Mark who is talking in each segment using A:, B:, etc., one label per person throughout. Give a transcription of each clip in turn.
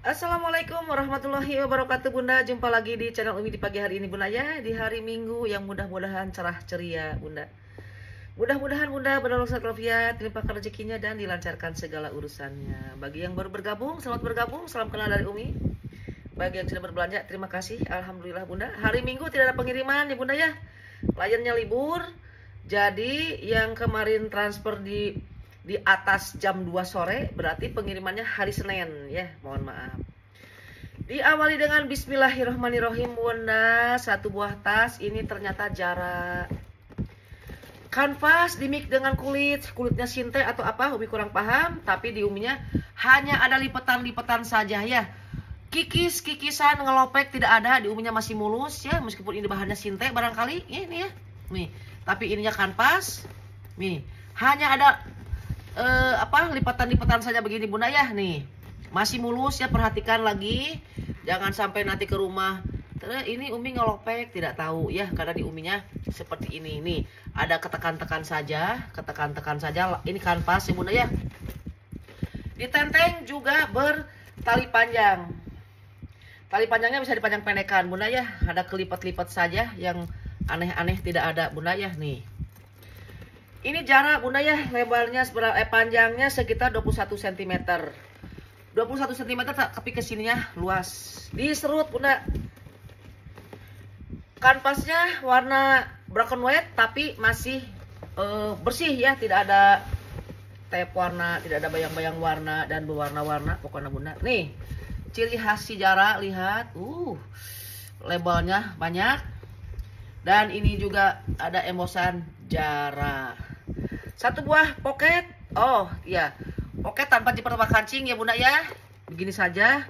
A: Assalamualaikum warahmatullahi wabarakatuh Bunda. Jumpa lagi di channel Umi di pagi hari ini Bunda ya. Di hari Minggu yang mudah-mudahan cerah ceria Bunda. Mudah-mudahan Bunda berdoa walafiat, dilimpahkan rezekinya dan dilancarkan segala urusannya. Bagi yang baru bergabung, selamat bergabung. Salam kenal dari Umi. Bagi yang sudah berbelanja, terima kasih. Alhamdulillah Bunda. Hari Minggu tidak ada pengiriman ya Bunda ya. Kliennya libur. Jadi yang kemarin transfer di atas jam 2 sore berarti pengirimannya hari Senin ya, mohon maaf. Diawali dengan bismillahirrahmanirrahim Bunda. Satu buah tas ini ternyata jarak kanvas dimix dengan kulitnya sinte atau apa, Umi kurang paham. Tapi di Uminya hanya ada lipetan-lipetan saja ya. Kikisan ngelopek tidak ada, di Uminya masih mulus ya, meskipun ini bahannya sinte barangkali ini ya. Nih, tapi ininya kanvas. Nih, hanya ada lipatan-lipatan saja begini Bunda ya. Nih masih mulus ya, perhatikan lagi jangan sampai nanti ke rumah ini Umi ngelopek tidak tahu ya, karena di Uminya seperti ini. Nih ada ketekan-tekan saja, ini kanvas ya Bunda ya. Ditenteng juga bertali panjang, tali panjangnya bisa dipanjang pendekan Bunda ya. Ada kelipat-lipat saja, yang aneh-aneh tidak ada Bunda ya. Nih ini jarak Bunda ya, lebarnya panjangnya sekitar 21 cm. 21 cm tapi kesininya luas. Diserut Bunda. Kanvasnya warna broken white tapi masih bersih ya, tidak ada tape warna, tidak ada bayang-bayang warna dan berwarna-warna pokoknya Bunda. Nih, ciri khas si jarak, lihat. Labelnya banyak. Dan ini juga ada embosan jarak. Satu buah poket. Oh iya, poket tanpa zipper tanpa kancing ya Bunda ya. Begini saja.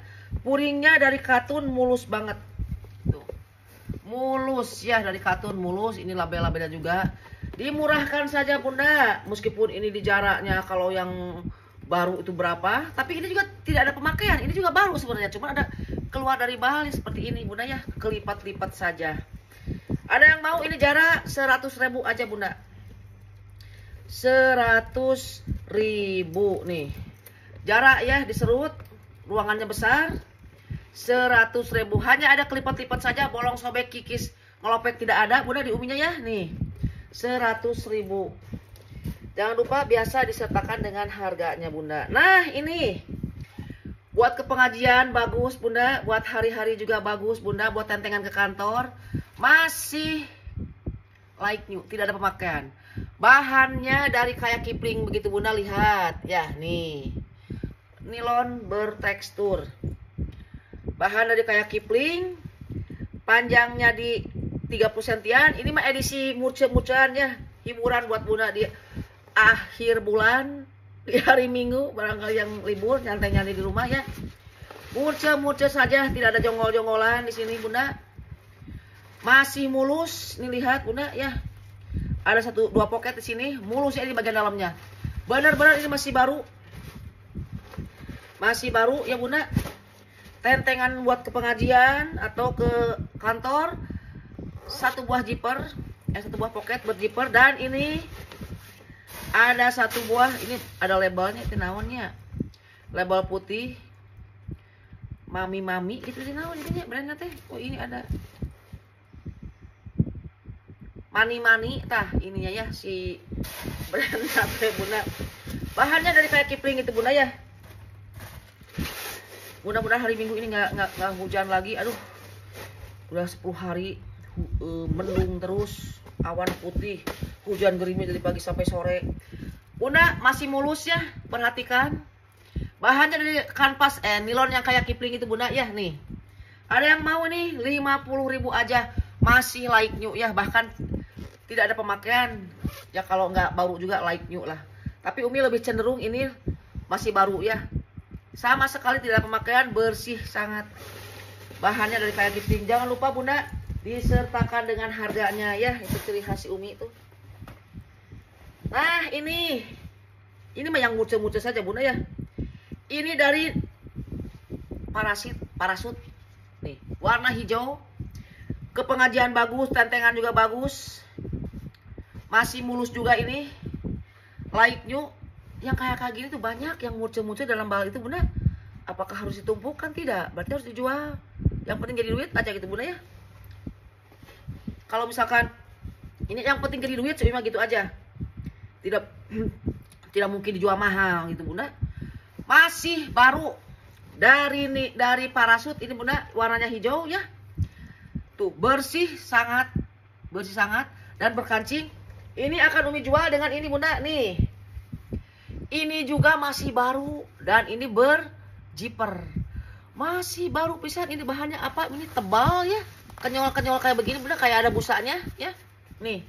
A: Puringnya dari katun mulus banget. Tuh. Mulus ya, dari katun mulus. Ini label-labelnya juga. Dimurahkan saja Bunda. Meskipun ini di jaraknya kalau yang baru itu berapa, tapi ini juga tidak ada pemakaian. Ini juga baru sebenarnya, cuma ada keluar dari Bali seperti ini Bunda ya. Kelipat-lipat saja. Ada yang mau ini jarak 100.000 aja Bunda. 100.000 nih. Jarak ya, diserut, ruangannya besar. 100.000, hanya ada kelipat-lipat saja, bolong sobek kikis ngelopek tidak ada Bunda di Uminya ya. Nih 100.000. Jangan lupa biasa disertakan dengan harganya Bunda. Nah ini buat ke pengajian bagus Bunda, buat hari-hari juga bagus Bunda, buat tentengan ke kantor masih like new, tidak ada pemakaian. Bahannya dari kayak kipling begitu Bunda, lihat ya. Nih nilon bertekstur, bahan dari kayak kipling, panjangnya di 30 sentian. Ini mah edisi murce-murcean ya, hiburan buat Bunda di akhir bulan, di hari Minggu barangkali yang libur nyantai-nyantai di rumah ya. Murce-murce saja, tidak ada jongol-jongolan di sini Bunda. Masih mulus, nih lihat Bunda ya. Ada 1-2 poket di sini, mulus ya di bagian dalamnya. Benar-benar ini masih baru. Masih baru ya Bunda. Tentengan buat ke pengajian atau ke kantor. 1 buah zipper, 1 buah poket berzipper. Dan ini ada 1 buah, ini ada labelnya, itu naonnya. Label putih. Mami gitu sih naon ini brandnya teh. Oh ini ada Mani tah ininya ya, si brand apa Bunda. Bahannya dari kayak kipling itu Bunda ya. Mudah-mudahan hari Minggu ini nggak hujan lagi. Aduh, udah 10 hari mendung terus, awan putih, hujan gerimis dari pagi sampai sore. Bunda masih mulus ya, perhatikan. Bahannya dari kanvas nilon yang kayak kipling itu Bunda ya. Nih ada yang mau nih 50.000 aja, masih like new ya, bahkan tidak ada pemakaian ya, kalau nggak baru juga like new lah. Tapi Umi lebih cenderung ini masih baru ya, sama sekali tidak ada pemakaian, bersih sangat. Bahannya dari kayak kipling. Jangan lupa Bunda disertakan dengan harganya ya, itu ciri khas Umi itu. Nah ini mah yang murce-murce saja Bunda ya. Ini dari parasut nih, warna hijau, ke pengajian bagus, tentengan juga bagus, masih mulus juga ini, like new. Yang kayak gini tuh banyak yang murce-murce dalam bal itu Bunda. Apakah harus ditumpukan? Tidak, berarti harus dijual. Yang penting jadi duit aja gitu bunda ya. Kalau misalkan ini yang penting jadi duit, cuma gitu aja. Tidak mungkin dijual mahal gitu bunda. Masih baru dari parasut ini bunda, warnanya hijau ya. Tuh bersih sangat dan berkancing. Ini akan Umi jual dengan ini bunda nih. Ini juga masih baru dan ini berjiper. Masih baru pisan. Ini bahannya apa? Ini tebal ya. Kenyol-kenyol kayak begini bunda, kayak ada busanya ya. Nih.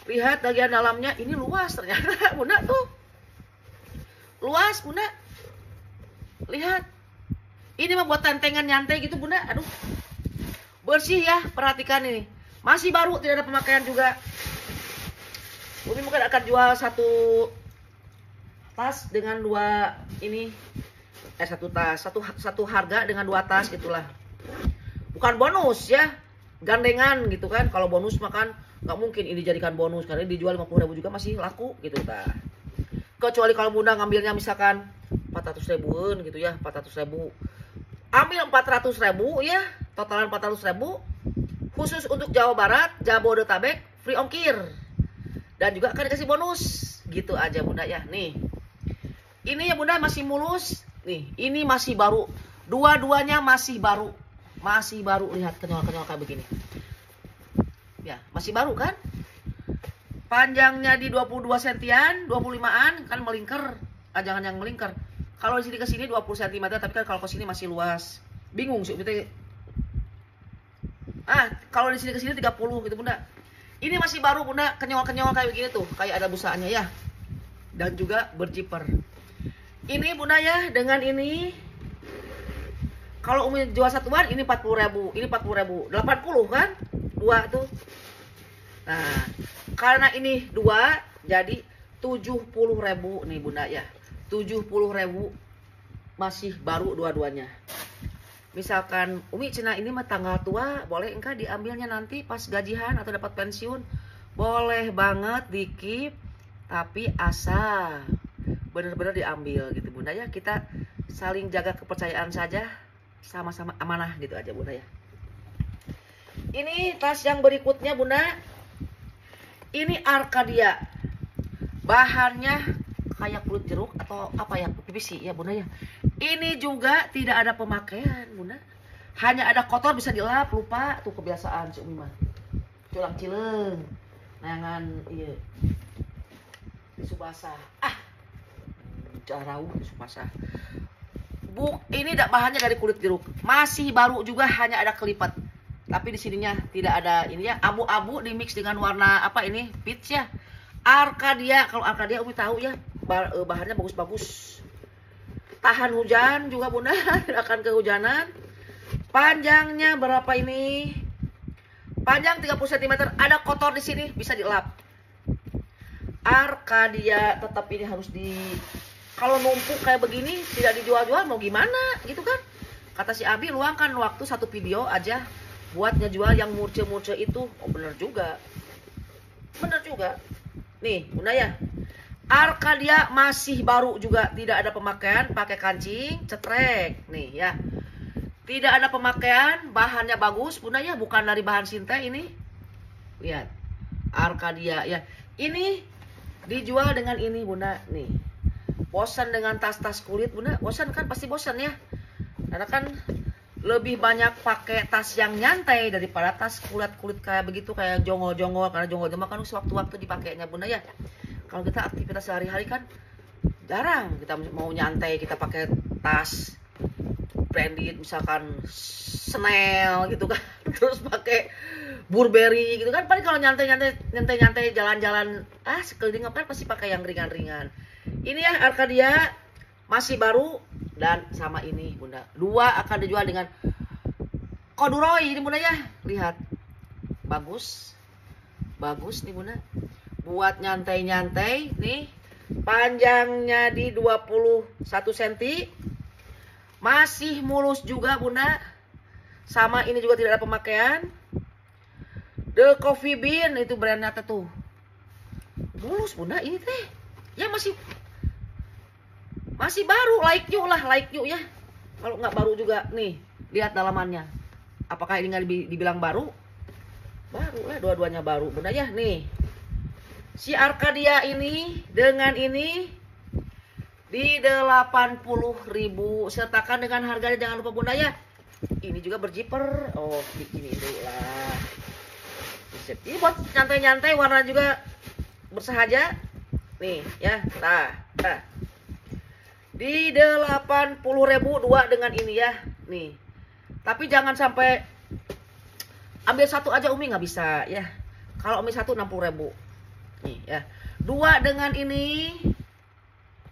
A: Lihat bagian dalamnya, ini luas ternyata bunda tuh. Luas bunda. Lihat. Ini mah buat tentengan nyantai gitu bunda. Aduh. Bersih ya, perhatikan ini. Masih baru, tidak ada pemakaian juga. Umi mungkin akan jual satu tas dengan dua ini. Satu tas, satu harga dengan dua tas gitulah. Bukan bonus ya, gandengan gitu kan. Kalau bonus makan nggak mungkin ini dijadikan bonus karena dijual 50.000 juga masih laku gitu ta. Kecuali kalau bunda ngambilnya misalkan 400.000-an gitu ya, 400.000. Ambil 400.000 ya, totalan 400.000. Khusus untuk Jawa Barat, Jabodetabek, free ongkir. Dan juga akan dikasih bonus. Gitu aja bunda ya. Nih. Ini ya bunda masih mulus. Nih, ini masih baru. Dua-duanya masih baru. Masih baru, lihat kenyal-kenyal kayak begini. Ya, masih baru kan? Panjangnya di 22 sentian, 25-an kan melingkar. Jangan yang melingkar. Kalau di sini ke sini 20 cm, tapi kan kalau ke sini masih luas. Bingung sih kalau di sini ke sini 30 gitu bunda. Ini masih baru bunda, kenyal-kenyal kayak begini tuh, kayak ada busanya ya. Dan juga berjiper. Ini bunda ya, dengan ini kalau Umi jual satuan ini 40.000, ini 40.000, 80 kan? Dua tuh. Nah, karena ini dua jadi 70.000 nih bunda ya. 70.000 masih baru dua-duanya. Misalkan Umi cina ini mah tanggal tua, boleh engkau diambilnya nanti pas gajian atau dapat pensiun. Boleh banget dikip, tapi asa bener-bener diambil gitu bunda ya. Kita saling jaga kepercayaan saja, sama-sama amanah gitu aja bunda ya. Ini tas yang berikutnya bunda. Ini Arcadia. Bahannya kayak kulit jeruk atau apa ya, PVC ya bunda ya. Ini juga tidak ada pemakaian bunda. Hanya ada kotor bisa dilap, lupa tuh kebiasaan si Umi mah. Culang cileng. Nangan iya. Subasa. Jarau subasa. Ini bahannya dari kulit jeruk. Masih baru juga, hanya ada kelipat. Tapi di sininya tidak ada ini ya, abu-abu dimix dengan warna apa ini? Peach ya. Arcadia, kalau Arcadia Umi tahu ya, bahannya bagus-bagus. Tahan hujan juga bunda, akan kehujanan. Panjangnya berapa ini? Panjang 30 cm, ada kotor di sini bisa dilap. Arcadia tetap ini harus kalau numpuk kayak begini tidak dijual-jual mau gimana gitu kan? Kata si Abi, luangkan waktu satu video aja buat ngejual yang murce-murce itu. Oh bener juga. Bener juga. Nih bunda ya, Arcadia masih baru juga, tidak ada pemakaian, pakai kancing cetrek nih ya. Tidak ada pemakaian, bahannya bagus bunda ya, bukan dari bahan sintai ini. Lihat Arcadia ya. Ini dijual dengan ini bunda nih. Bosan dengan tas-tas kulit bunda? Bosan kan, pasti bosan ya. Karena kan lebih banyak pakai tas yang nyantai daripada tas kulit-kulit kayak begitu, kayak jongol-jongol. Karena jongol-jongol kan sewaktu-waktu dipakainya bunda ya. Kalau kita aktivitas sehari-hari kan jarang kita mau nyantai, kita pakai tas branded misalkan Chanel gitu kan, terus pakai Burberry gitu kan. Paling kalau nyantai jalan-jalan sekeliling apa pasti pakai yang ringan-ringan. Ini ya Arcadia masih baru dan sama ini bunda. Dua akan dijual dengan corduroy ini bunda ya. Lihat. Bagus. Bagus nih bunda. Buat nyantai-nyantai nih. Panjangnya di 21 cm. Masih mulus juga bunda. Sama ini juga tidak ada pemakaian. The Coffee Bean itu brandnya tuh. Mulus bunda ini teh. Ya masih baru, like you ya. Kalau nggak baru juga nih, lihat dalamannya. Apakah ini nggak dibilang baru? Baru lah, dua-duanya baru. Bunda ya, nih. Si Arcadia ini dengan ini di 80.000, sertakan dengan harganya, jangan lupa Bunda ya. Ini juga berjiper. Oh, ini dulu lah. Ini buat nyantai-nyantai, warna juga bersahaja. Nih ya, nah. Di 80.000 dua dengan ini ya. Nih. Tapi jangan sampai ambil satu aja Umi, nggak bisa ya. Kalau Umi satu 60.000. Nih ya. Dua dengan ini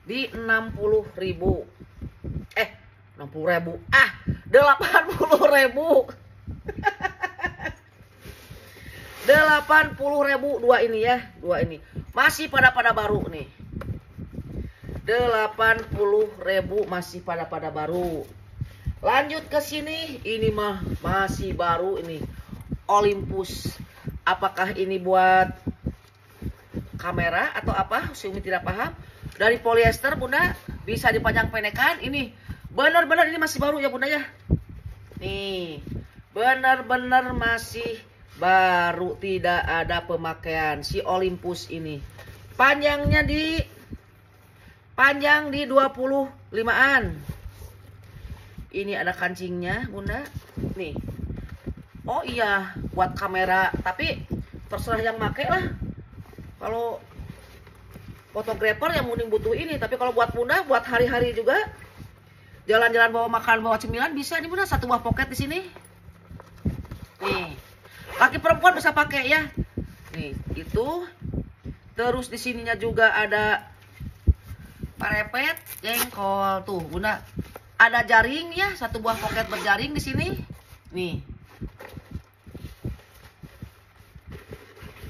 A: di 60.000. 60.000. 80.000. 80.000 dua ini ya, dua ini. Masih pada baru nih. 80.000 masih pada baru. Lanjut ke sini, ini mah masih baru ini. Olympus. Apakah ini buat kamera atau apa? Si Umi tidak paham. Dari polyester Bunda, bisa dipajang penekan. Ini benar-benar ini masih baru ya Bunda ya. Nih, benar-benar masih baru, tidak ada pemakaian si Olympus ini. Panjang di 25-an. Ini ada kancingnya Bunda. Nih. Oh iya, buat kamera, tapi terserah yang make lah. Kalau fotografer yang mending butuh ini, tapi kalau buat Bunda, buat hari-hari juga, jalan-jalan bawa makan, bawa cemilan bisa nih Bunda, satu buah pocket di sini. Nih, laki perempuan bisa pakai ya. Nih, itu. Terus di sininya juga ada parepet, jengkol tuh Bunda. Ada jaring ya, satu buah pocket berjaring di sini. Nih.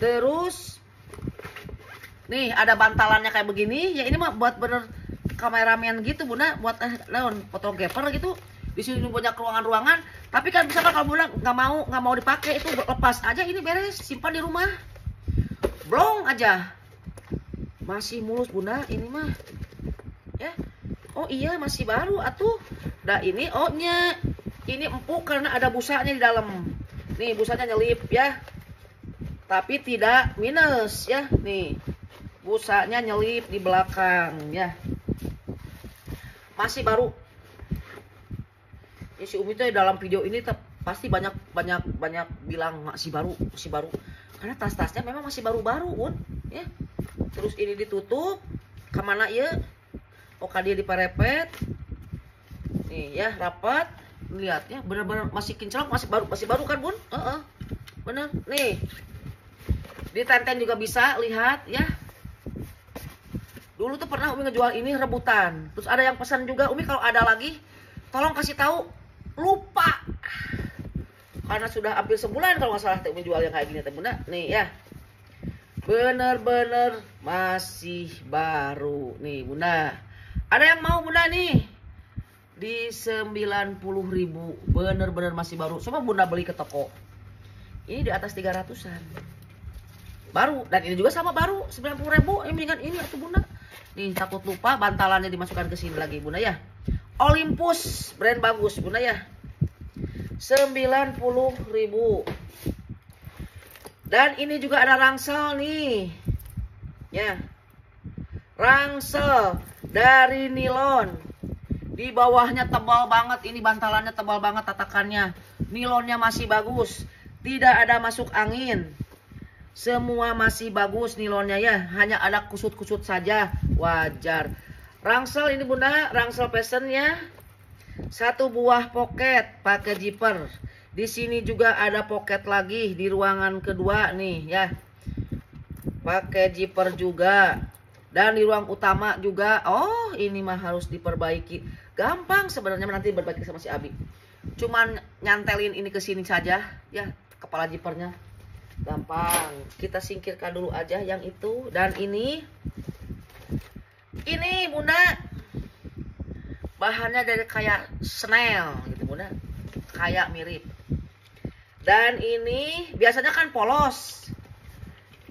A: Terus nih ada bantalannya kayak begini. Ya ini mah buat bener kameramen gitu Bunda, buat fotografer gitu. Di sini banyak ruangan-ruangan, tapi kan bisa kalau Bunda nggak mau dipakai, itu lepas aja, ini beres, simpan di rumah. Blong aja. Masih mulus Bunda ini mah. Ya. Oh iya, masih baru atuh. Nah ini ohnya. Ini empuk karena ada busanya di dalam. Nih busanya nyelip ya. Tapi tidak minus ya. Nih. Busanya nyelip di belakang ya. Masih baru. Si Umi tuh dalam video ini pasti banyak bilang masih baru. Karena tas-tasnya memang masih baru-baru, Bun, ya. Terus ini ditutup, kemana ya? Oke, dia diparepet. Nih ya, rapat. Lihat ya, bener-bener masih kinclong, masih baru kan, Bun? Bener. Nih. Ditenten juga bisa, lihat ya. Dulu tuh pernah Umi ngejual ini rebutan. Terus ada yang pesan juga, Umi kalau ada lagi tolong kasih tahu. Lupa. Karena sudah hampir sebulan kalau nggak salah Umi jual yang kayak gini, Bunda. Nih ya. Bener-bener masih baru nih Bunda. Ada yang mau Bunda nih? Di 90.000. Bener-bener masih baru. Coba Bunda beli ke toko. Ini di atas 300-an. Baru. Dan ini juga sama baru. 90.000. Ini mendingan ini atau Bunda. Nih takut lupa bantalannya dimasukkan ke sini lagi Bunda ya. Olympus, brand bagus Bunda ya. 90.000. Dan ini juga ada rangsel nih. Ya. Rangsel dari nilon. Di bawahnya tebal banget, ini bantalannya tebal banget tatakannya. Nilonnya masih bagus. Tidak ada masuk angin. Semua masih bagus nilonnya ya. Hanya ada kusut-kusut saja. Wajar. Rangsel ini Bunda, rangsel fashion ya. Satu buah pocket pakai zipper. Di sini juga ada pocket lagi di ruangan kedua nih ya. Pakai zipper juga. Dan di ruang utama juga. Oh, ini mah harus diperbaiki. Gampang sebenarnya nanti berbagi sama si Abi. Cuman nyantelin ini ke sini saja ya, kepala zippernya. Gampang. Kita singkirkan dulu aja yang itu. Dan ini Bunda, bahannya dari kayak Chanel gitu Bunda, kayak mirip. Dan ini biasanya kan polos,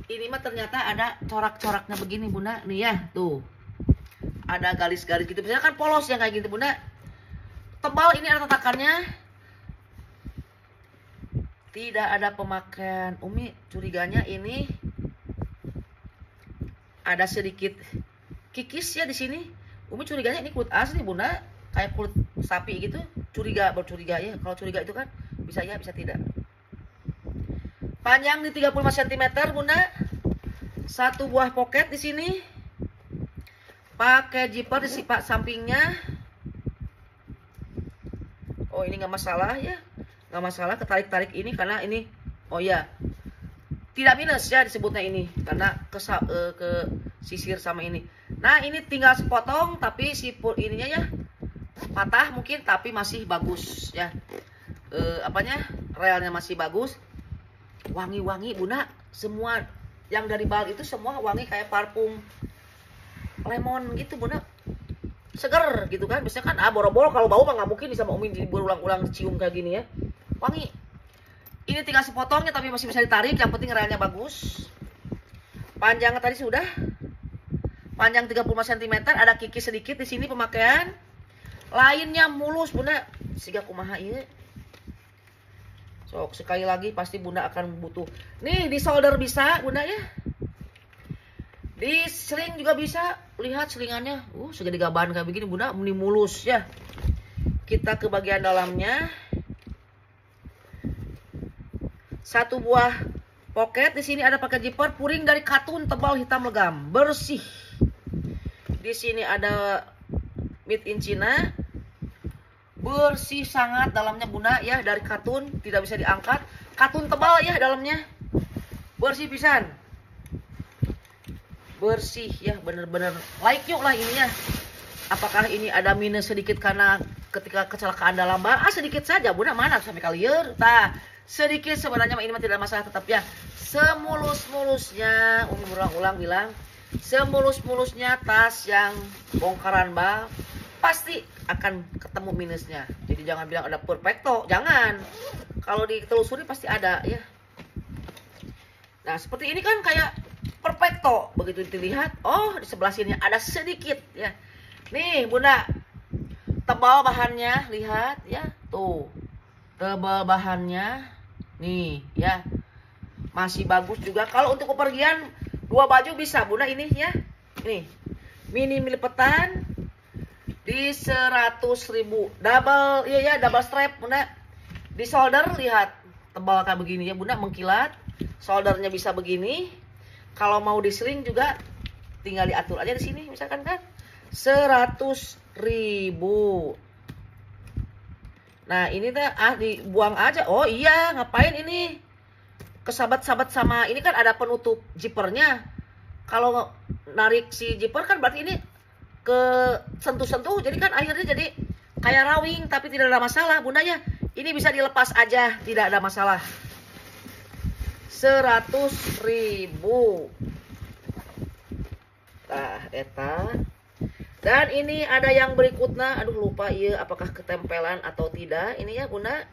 A: ini mah ternyata ada corak-coraknya begini Bunda. Nih ya, tuh ada garis-garis gitu. Biasanya kan polos yang kayak gitu Bunda. tebal, ini ada tatakannya. Tidak ada pemakaian. Umi curiganya ini ada sedikit kikis ya di sini. Umi curiganya ini kulit asli Bunda, kayak kulit sapi gitu. Bercuriga ya. Kalau curiga itu kan bisa ya, bisa tidak. Panjang di 35 cm Bunda. Satu buah pocket di sini. Pakai zipper di sifat sampingnya. Oh, ini nggak masalah ya. Nggak masalah ketarik-tarik ini karena ini, oh ya, tidak minus ya disebutnya ini karena ke sisir sama ini. Nah, ini tinggal sepotong tapi si ininya ya patah mungkin tapi masih bagus ya. Relnya masih bagus. Wangi-wangi Bunda, semua yang dari bal itu semua wangi kayak parfum lemon gitu Bunda. Seger gitu kan. Biasanya kan boro-boro kalau bau mah nggak mungkin bisa Umi berulang-ulang cium kayak gini ya. Wangi. Ini tinggal sepotongnya tapi masih bisa ditarik, yang penting relnya bagus. Panjangnya tadi sudah. Panjang 35 cm, ada kikis sedikit di sini pemakaian. Lainnya mulus Bunda. Siga kumaha ieu. So, sekali lagi pasti Bunda akan butuh. Nih, di solder bisa Bunda ya. Di seling juga bisa. Lihat selingannya. Segede gaban kayak begini Bunda, ini mulus ya. Kita ke bagian dalamnya. Satu buah pocket di sini ada pakai zipper, puring dari katun tebal hitam legam, bersih. Di sini ada made in China. Bersih sangat dalamnya Bunda ya, dari katun, tidak bisa diangkat. Katun tebal ya dalamnya. Bersih pisan. Bersih ya, bener-bener like yuk lah ininya. Apakah ini ada minus sedikit karena ketika kecelakaan dalam bal? Sedikit saja Bunda, mana sampai kalian. Sedikit sebenarnya ini mah tidak masalah, tetap ya semulus-mulusnya. Umi berulang-ulang bilang semulus-mulusnya tas yang bongkaran bal pasti akan ketemu minusnya. Jadi jangan bilang ada perfecto, jangan. Kalau ditelusuri pasti ada ya. Nah seperti ini kan kayak perfecto, begitu dilihat, oh di sebelah sini ada sedikit ya. Nih Bunda, tebal bahannya, lihat ya tuh. Tebal bahannya nih ya, masih bagus juga. Kalau untuk kepergian 2 baju bisa Bunda ini ya. Nih mini lipetan di 100.000, double ya double strap Bunda. Di solder lihat tebal kayak begini ya Bunda, mengkilat. Soldernya bisa begini. Kalau mau di-sling juga tinggal diatur aja di sini misalkan kan 100.000. Nah ini teh dibuang aja. Oh iya, ngapain ini? Kesabat-sabat sama ini kan ada penutup zippernya. Kalau narik si zipper kan berarti ini ke sentuh-sentuh, jadi kan akhirnya jadi kayak rawing, tapi tidak ada masalah Bunda ya. Ini bisa dilepas aja, tidak ada masalah. 100.000. Tah eta. Dan ini ada yang berikutnya, aduh lupa ya apakah ketempelan atau tidak. Ini ya Bunda,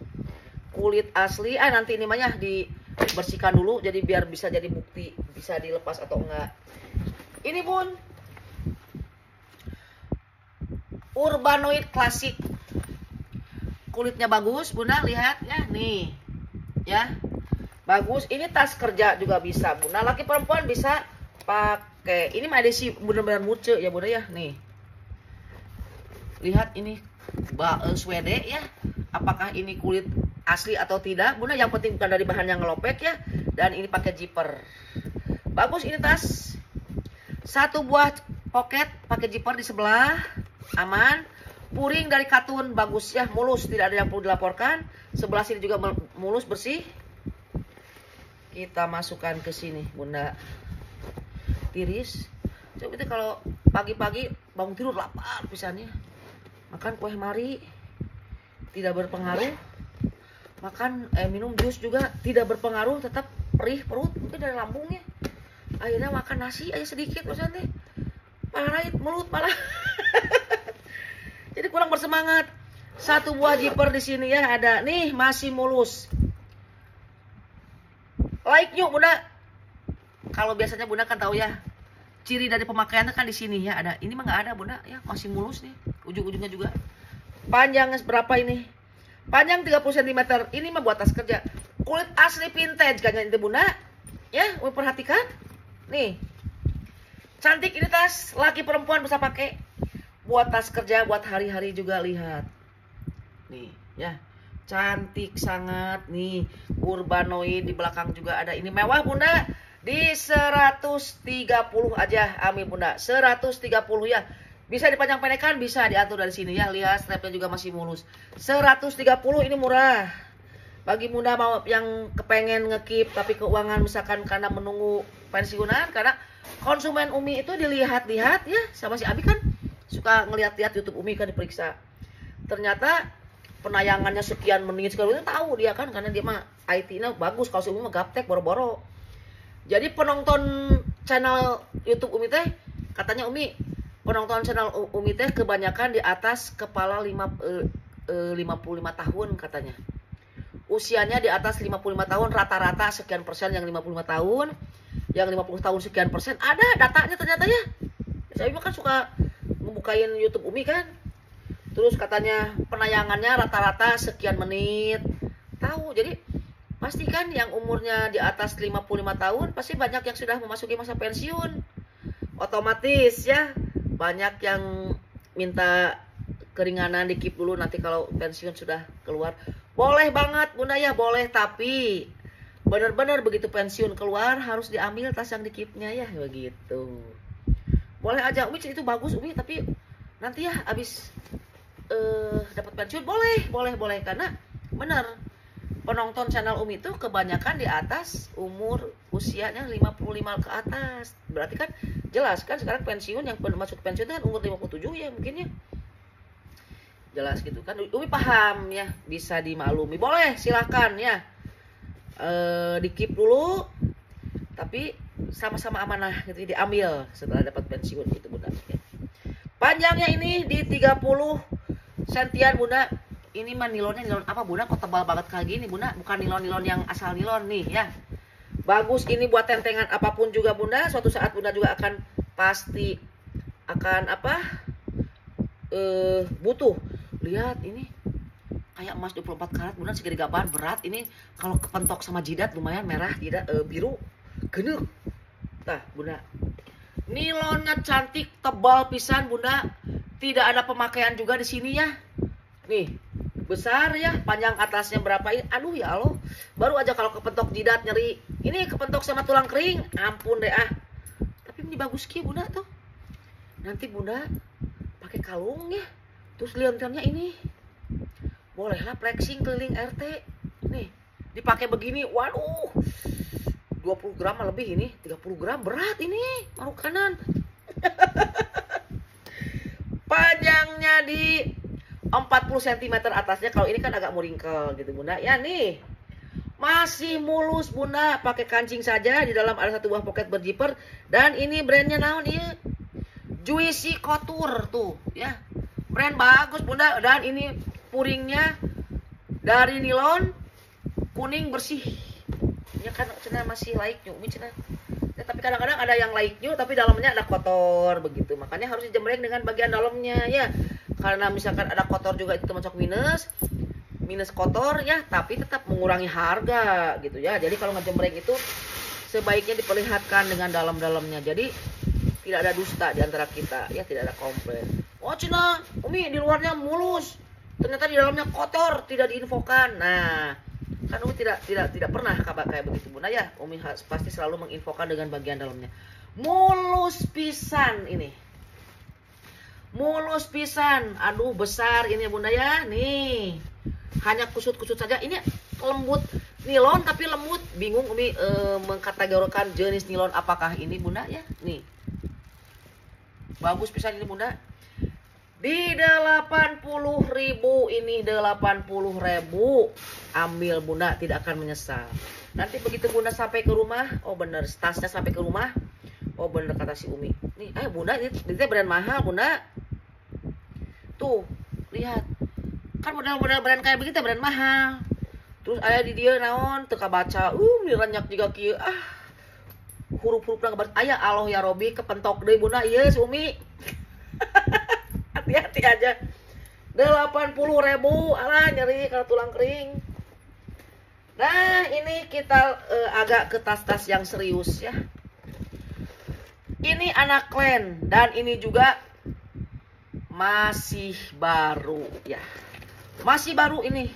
A: kulit asli. Nanti ini mah ya dibersihkan dulu, jadi biar bisa jadi bukti bisa dilepas atau enggak. Ini Bun, Urbanoid klasik, kulitnya bagus Bunda, lihat ya nih ya, bagus. Ini tas kerja juga bisa Bunda, laki perempuan bisa pakai. Ini mah edisi bener-bener muce ya Bunda ya. Nih lihat ini Swede ya, apakah ini kulit asli atau tidak Bunda, yang penting bukan dari bahan yang ngelopek ya. Dan ini pakai zipper, bagus ini tas. Satu buah pocket pakai zipper di sebelah, aman. Puring dari katun, bagus ya, mulus, tidak ada yang perlu dilaporkan. Sebelah sini juga mulus, bersih. Kita masukkan ke sini Bunda, tiris. Coba itu kalau pagi-pagi bangun tidur lapar pisannya, makan kue mari tidak berpengaruh. Makan minum jus juga tidak berpengaruh, tetap perih perut mungkin dari lambungnya. Akhirnya makan nasi aja sedikit maksudnya, parait mulut malah. Jadi kurang bersemangat. Satu buah zipper di sini ya ada. Nih masih mulus. Like yuk Bunda. Kalau biasanya Bunda kan tahu ya, ciri dari pemakaiannya kan di sini ya ada. Ini mah nggak ada Bunda ya, masih mulus nih. Ujung-ujungnya juga Panjangnya berapa ini? Panjang 30 cm. Ini mah buat tas kerja. Kulit asli vintage kayaknya itu Bunda. Ya, perhatikan. Nih. Cantik ini tas, laki perempuan bisa pakai. Buat tas kerja, buat hari-hari juga, lihat. Nih, ya. Cantik sangat nih. Urbanoid di belakang juga ada. Ini mewah Bunda. Di 130 aja, amin Bunda. 130 ya. Bisa dipanjang pendekkan, bisa diatur dari sini ya. Lihat strapnya juga masih mulus. 130 ini murah. Bagi Bunda mau yang kepengen ngekip tapi keuangan misalkan karena menunggu pensiunan, karena konsumen Umi itu dilihat-lihat ya sama si Abi kan suka ngeliat-lihat YouTube Umi kan diperiksa. Ternyata penayangannya sekian menit sekali itu tahu dia kan karena dia mah IT-nya bagus. Kalau si Umi mah gaptek boro-boro. Jadi penonton channel YouTube Umi teh katanya Umi, penonton channel Umi teh kebanyakan di atas kepala 55 tahun katanya. Usianya di atas 55 tahun rata-rata sekian persen yang 55 tahun, yang 50 tahun sekian persen. Ada datanya ternyata ya. Saya kan suka ngebukain YouTube Umi kan. Terus katanya penayangannya rata-rata sekian menit. Tahu. Jadi pastikan yang umurnya di atas 55 tahun pasti banyak yang sudah memasuki masa pensiun. Otomatis ya, banyak yang minta keringanan dikip dulu nanti kalau pensiun sudah keluar. Boleh banget Bunda ya, boleh, tapi benar-benar begitu pensiun keluar harus diambil tas yang dikipnya ya, begitu. Boleh aja Umi itu bagus Umi, tapi nanti ya habis dapat pensiun boleh karena benar. Penonton channel Umi itu kebanyakan di atas umur usianya 55 ke atas. Berarti kan jelas kan sekarang pensiun yang masuk pensiun itu kan umur 57 ya mungkin ya. Jelas gitu kan. Umi paham ya, bisa dimaklumi. Boleh silahkan ya. Dikip dulu tapi sama-sama amanah gitu diambil setelah dapat pensiun gitu Bunda. Panjangnya ini di 30 sentian Bunda. Ini mah nilonnya nilon apa Bunda? Kok tebal banget kayak gini Bunda? Bukan nilon-nilon yang asal nilon nih ya. Bagus ini buat tentengan apapun juga Bunda. Suatu saat Bunda juga akan pasti akan apa? Butuh. Lihat ini kayak emas 24 karat Bunda, segede gaban berat ini. Kalau kepentok sama jidat lumayan merah, jidat biru. Genuk. Tah Bunda. Nilonnya cantik, tebal pisan Bunda. Tidak ada pemakaian juga di sini ya. Nih. Besar ya, panjang atasnya berapa ini? Aduh ya Allah, baru aja kalau kepentok jidat nyeri. Ini kepentok sama tulang kering, ampun deh ah. Tapi ini bagus ki Bunda tuh. Nanti Bunda pakai kalung ya. Terus liontinnya ini, bolehlah flexing keliling RT. Nih, dipakai begini, waduh, 20 gram lebih ini, 30 gram berat ini, maruk kanan. Panjangnya di 40 cm atasnya. Kalau ini kan agak muringkel gitu Bunda. Ya nih. Masih mulus Bunda. Pakai kancing saja. Di dalam ada satu buah pocket berjiper. Dan ini brandnya naon iya? Juicy Couture tuh ya. Brand bagus Bunda. Dan ini puringnya dari nilon kuning bersih. Ya kan cina masih like nyu. Cina. Ya, tapi kadang-kadang ada yang like nyu tapi dalamnya ada kotor begitu. Makanya harus dijemreng dengan bagian dalamnya ya. Karena misalkan ada kotor juga itu termasuk minus kotor ya, tapi tetap mengurangi harga gitu ya. Jadi kalau ngejemreng itu sebaiknya diperlihatkan dengan dalam-dalamnya. Jadi tidak ada dusta di antara kita ya, tidak ada komplain. Oh Cina, Umi di luarnya mulus, ternyata di dalamnya kotor, tidak diinfokan. Nah, kan Umi tidak pernah kabar kayak begitu Bunda ya. Umi pasti selalu menginfokan dengan bagian dalamnya. Mulus pisan ini. Mulus pisan, aduh besar ini Bunda ya, nih hanya kusut-kusut saja. Ini lembut nilon tapi lembut, bingung Umi mengkategorikan jenis nilon apakah ini Bunda ya. Nih bagus pisan ini Bunda. Di 80.000 ini 80.000, ambil Bunda, tidak akan menyesal. Nanti begitu Bunda sampai ke rumah, oh bener tasnya sampai ke rumah. Oh bener kata si Umi. Nih, Bunda ini brand mahal Bunda. Tuh, lihat. Kan model-model brand kayak begitu brand mahal. Terus aya di dia naon teu kabaca. Miranyak juga kieu. Huruf-hurufna kabaca. Aya Allah ya Robi kepentok deui Bunda ieu si Umi. Hati-hati aja. 80.000. Alah nyeri kalau tulang kering. Nah ini kita agak ke tas-tas yang serius ya. Ini anak klen dan ini juga masih baru ya. Masih baru ini.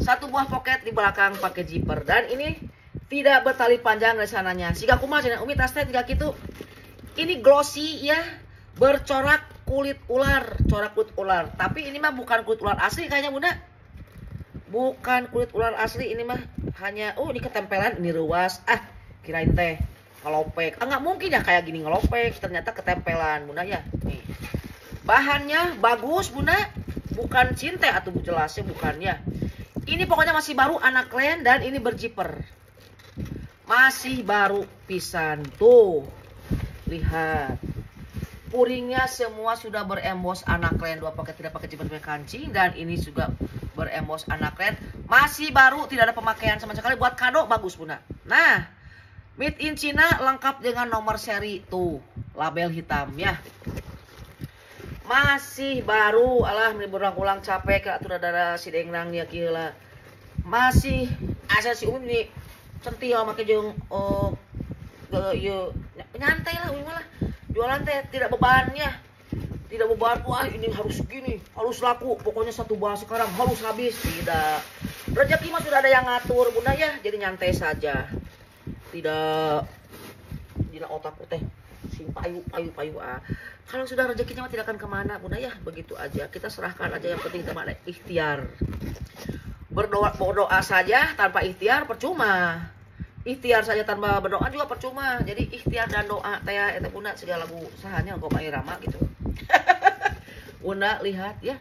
A: Satu buah poket di belakang pakai zipper dan ini tidak bertali panjang dari sananya. Siga kumaha cenah Umi tasnya tiga kitu. Ini glossy ya, bercorak kulit ular, corak kulit ular. Tapi ini mah bukan kulit ular asli kayaknya Bunda. Bukan kulit ular asli ini mah hanya ini ketempelan ini ruas. Kirain teh ngelopek. Nggak mungkin ya kayak gini ngelopek, ternyata ketempelan Bunda ya. Nih. Bahannya bagus Bunda, bukan cinte atau jelasnya bukan ya. Ini pokoknya masih baru anak klen dan ini berjiper. Masih baru pisan tuh. Lihat. Puringnya semua sudah berembos anak klen, dua paket tidak pakai jiper kancing dan ini juga berembos anak klen. Masih baru, tidak ada pemakaian sama sekali, buat kado bagus Bunda. Nah, made in China lengkap dengan nomor seri tuh, label hitam ya. Masih baru, alah berulang-ulang capek kak tuh darah si dengrang ya gila. Masih asal si Umi nih centil make jeung nyantai lah Umi malah. Jualan teh tidak beban ya. Tidak beban, wah ini harus gini, harus laku, pokoknya satu buah sekarang harus habis. Tidak. Rezeki mah sudah ada yang ngatur Bunda ya, jadi nyantai saja. Tidak dina otak teh sing payu. Kalau sudah rezekinya mah tidak akan kemana Bunda ya, begitu aja. Kita serahkan aja, yang penting kita ada ikhtiar. Berdoa saja tanpa ikhtiar percuma. Ikhtiar saja tanpa berdoa juga percuma. Jadi ikhtiar dan doa teh eta Bunda segala usahanya kok irama gitu. Bunda lihat ya.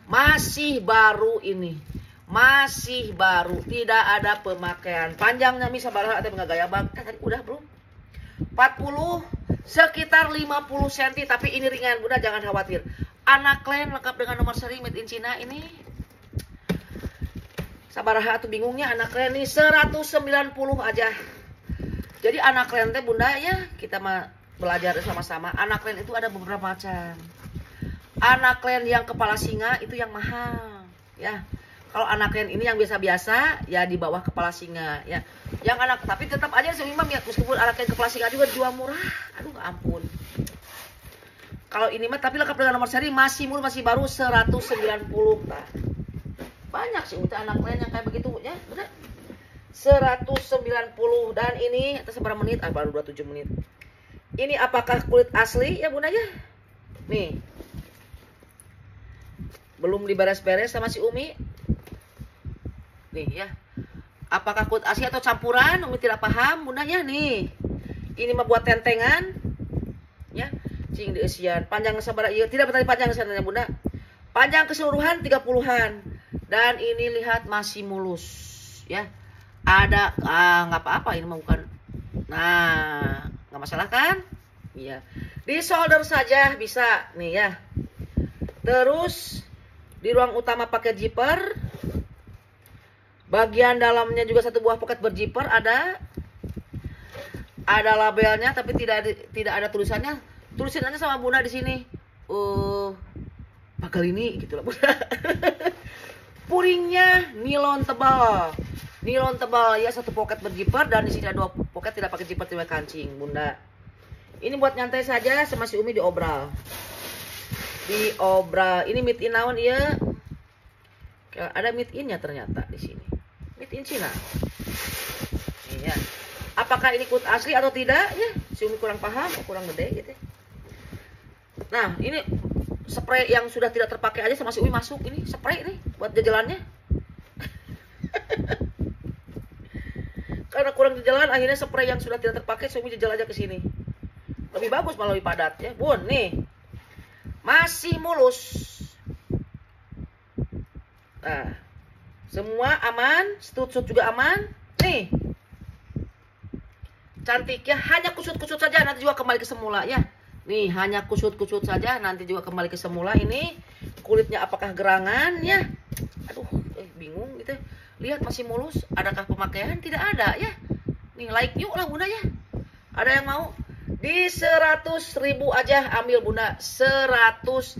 A: Masih baru ini. Masih baru, tidak ada pemakaian. Panjangnya misal sabaraha teh gaya bang. Tadi udah belum? 40 sekitar 50 cm, tapi ini ringan Bunda, jangan khawatir. Anak klen lengkap dengan nomor seri made in China ini. Sabaraha tuh bingungnya anak klen ini 190 aja. Jadi anak klen teh Bunda ya, kita mah belajar sama-sama. Anak klen itu ada beberapa macam. Anak klen yang kepala singa itu yang mahal ya. Kalau anak klen ini yang biasa-biasa ya di bawah kepala singa ya. Yang anak tapi tetap aja sih Imam ya, meskipun anak klen kepala singa juga dijual murah. Aduh nggak ampun. Kalau ini mah tapi lengkap dengan nomor seri, masih murah, masih baru 190 nah. Banyak sih untuk anak klen yang kayak begitu ya, bener. 190 dan ini atas berapa menit? Baru 27 menit. Ini apakah kulit asli ya Bunda ya? Nih. Belum diberes-beres sama si Umi. Nih ya. Apakah kulit asli atau campuran? Umi tidak paham Bunda ya nih. Ini mah buat tentengan. Ya. Cing dieusian. Panjang sabaraha ieu? Tidak bertali panjang sananya Bunda. Panjang keseluruhan 30-an. Dan ini lihat masih mulus ya. Ada nggak apa-apa ini mah bukan. Nah, nggak masalah kan? Iya. Di solder saja bisa nih ya. Terus di ruang utama pakai zipper. Bagian dalamnya juga satu buah poket berzipper ada. Ada labelnya tapi tidak ada tulisannya. Tulisannya sama Bunda di sini. Bakal ini gitu lah Bunda. Puringnya nilon tebal. Nilon tebal ya, satu poket berzipper dan di sini ada dua poket tidak pakai zipper tidak kancing Bunda. Ini buat nyantai saja sama si Umi diobral. Diobral. Ini made in naon ya? Ada made in-nya ternyata di sini. Made in China. Iya. Apakah ini kulit asli atau tidak ya? Si Umi kurang paham, kurang gede gitu. Nah, ini spray yang sudah tidak terpakai aja sama si Umi masuk ini spray nih buat jajalannya. Karena kurang jajalan akhirnya spray yang sudah tidak terpakai si Umi jajal aja ke sini. Lebih bagus malah lebih padat ya. Bun nih. Masih mulus. Nah, semua aman, stut-stut juga aman. Nih. Cantik ya, hanya kusut-kusut saja nanti juga kembali ke semula ya. Nih, hanya kusut-kusut saja nanti juga kembali ke semula ini. Kulitnya apakah gerangan ya? Aduh, bingung gitu. Lihat masih mulus, adakah pemakaian? Tidak ada ya. Nih, like yuk lah Bunda ya. Ada yang mau? Di 100.000 aja ambil Bunda. 100.000.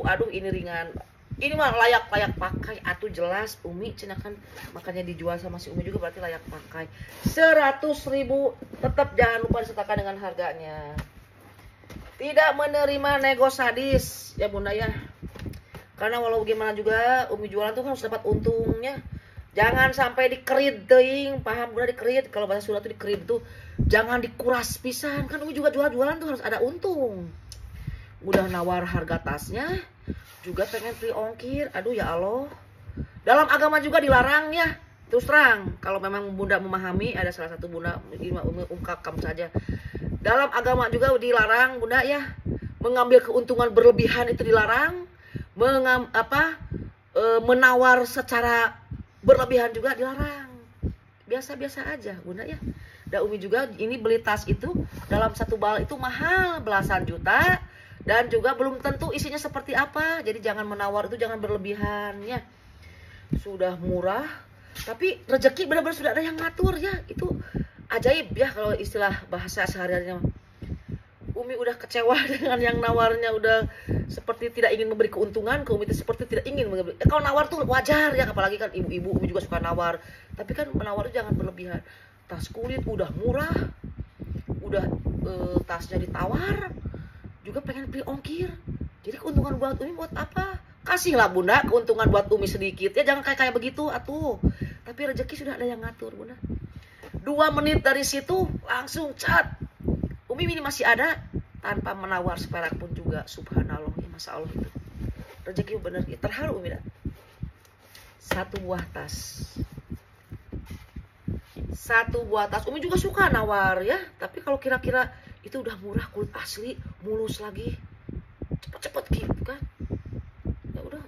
A: Aduh, ini ringan. Ini mah layak pakai, atuh jelas Umi cenah kan, makanya dijual sama si Umi juga berarti layak pakai. 100.000, tetap jangan lupa disertakan dengan harganya. Tidak menerima nego sadis ya Bunda ya. Karena walau gimana juga Umi jualan tuh harus dapat untungnya. Jangan sampai dikerit teuing, paham Bunda, dikerit. Kalau bahasa Sunda tuh dikerit tuh jangan dikuras pisan. Kan Umi juga jualan tuh harus ada untung. Udah nawar harga tasnya, juga pengen free ongkir. Aduh ya Allah. Dalam agama juga dilarang ya. Terus terang, kalau memang Bunda memahami, ada salah satu Bunda ungkapkan saja. Dalam agama juga dilarang Bunda ya. Mengambil keuntungan berlebihan itu dilarang. Menawar secara berlebihan juga dilarang. Biasa-biasa aja Bunda ya. Dan Umi juga ini beli tas itu dalam satu bal itu mahal belasan juta. Dan juga belum tentu isinya seperti apa. Jadi jangan menawar itu, jangan berlebihan ya. Sudah murah, tapi rezeki benar-benar sudah ada yang ngatur ya. Itu ajaib ya kalau istilah bahasa sehari-harinya. Umi udah kecewa dengan yang nawarnya, udah seperti tidak ingin memberi keuntungan. Umi itu seperti tidak ingin memberi. Kalau nawar tuh wajar ya, apalagi kan ibu-ibu Umi juga suka nawar. Tapi kan menawar itu jangan berlebihan. Tas kulit udah murah, udah tasnya ditawar, juga pengen beli ongkir. Jadi keuntungan buat Umi buat apa? Kasihlah Bunda keuntungan buat Umi sedikit ya, jangan kayak begitu atuh. Tapi rezeki sudah ada yang ngatur Bunda. 2 menit dari situ langsung cat. Umi ini masih ada tanpa menawar seperak pun juga. Subhanallah ya, Masya Allah itu. Rezeki bener ya, terharu Umi dah. 1 buah tas. 1 buah tas. Umi juga suka nawar ya, tapi kalau kira-kira itu udah murah, kulit asli, mulus lagi, cepet-cepet gitu kan. Ya udah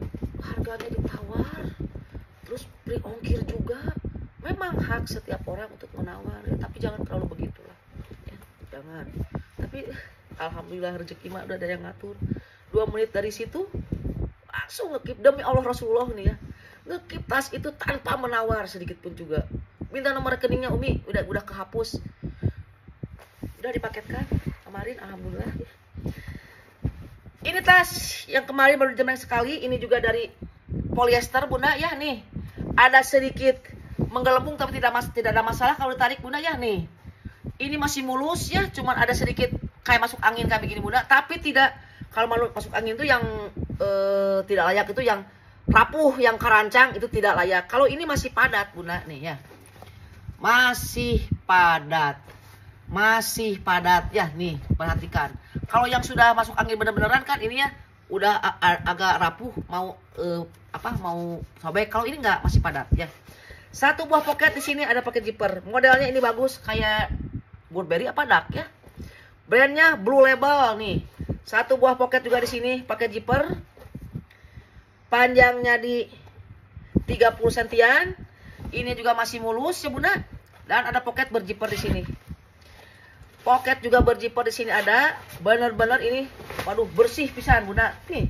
A: harganya ditawar, terus beri ongkir juga. Memang hak setiap orang untuk menawar ya, tapi jangan terlalu begitulah ya, jangan. Tapi alhamdulillah rezeki mah udah ada yang ngatur. 2 menit dari situ langsung ngekip, demi Allah Rasulullah nih ya, ngekip tas itu tanpa menawar sedikit pun juga. Minta nomor rekeningnya Umi, udah kehapus. Udah dipaketkan kemarin, alhamdulillah ya. Ini tas yang kemarin baru dijemur sekali, ini juga dari polyester Bunda ya nih. Ada sedikit menggelembung tapi tidak ada masalah kalau ditarik Bunda ya nih. Ini masih mulus ya, cuman ada sedikit kayak masuk angin kayak begini Bunda, tapi tidak, kalau masuk angin itu yang tidak layak itu yang rapuh, yang kerancang itu tidak layak. Kalau ini masih padat Bunda nih ya. Masih padat. Masih padat ya nih, perhatikan. Kalau yang sudah masuk angin bener-beneran kan ini ya udah agak rapuh, mau mau sobek. Kalau ini enggak, masih padat ya. 1 buah pocket di sini ada pakai zipper. Modelnya ini bagus kayak Burberry apa Dak ya. Brandnya Blue Label nih. 1 buah pocket juga di sini pakai zipper. Panjangnya di 30 sentian. Ini juga masih mulus ya Bunda. Dan ada pocket berzipper di sini. Pocket juga berzipper di sini ada. Benar-benar ini, waduh bersih pisan Bunda. Nih,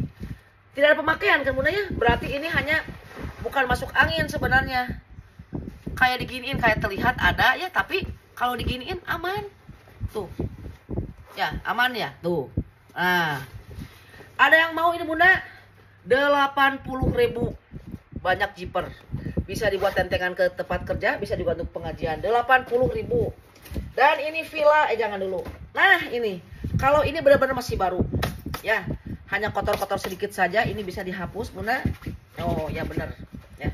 A: tidak ada pemakaian kan Bunda ya. Berarti ini hanya bukan masuk angin sebenarnya. Kayak diginiin, kayak terlihat ada ya, tapi kalau diginiin aman. Tuh, ya aman ya. Tuh, nah, ada yang mau ini Bunda? 80.000. Banyak zipper. Bisa dibuat tentengan ke tempat kerja, bisa juga untuk pengajian. 80.000. Dan ini villa, jangan dulu. Nah ini, kalau ini benar-benar masih baru, ya, hanya kotor-kotor sedikit saja, ini bisa dihapus Bunda. Oh ya benar, ya,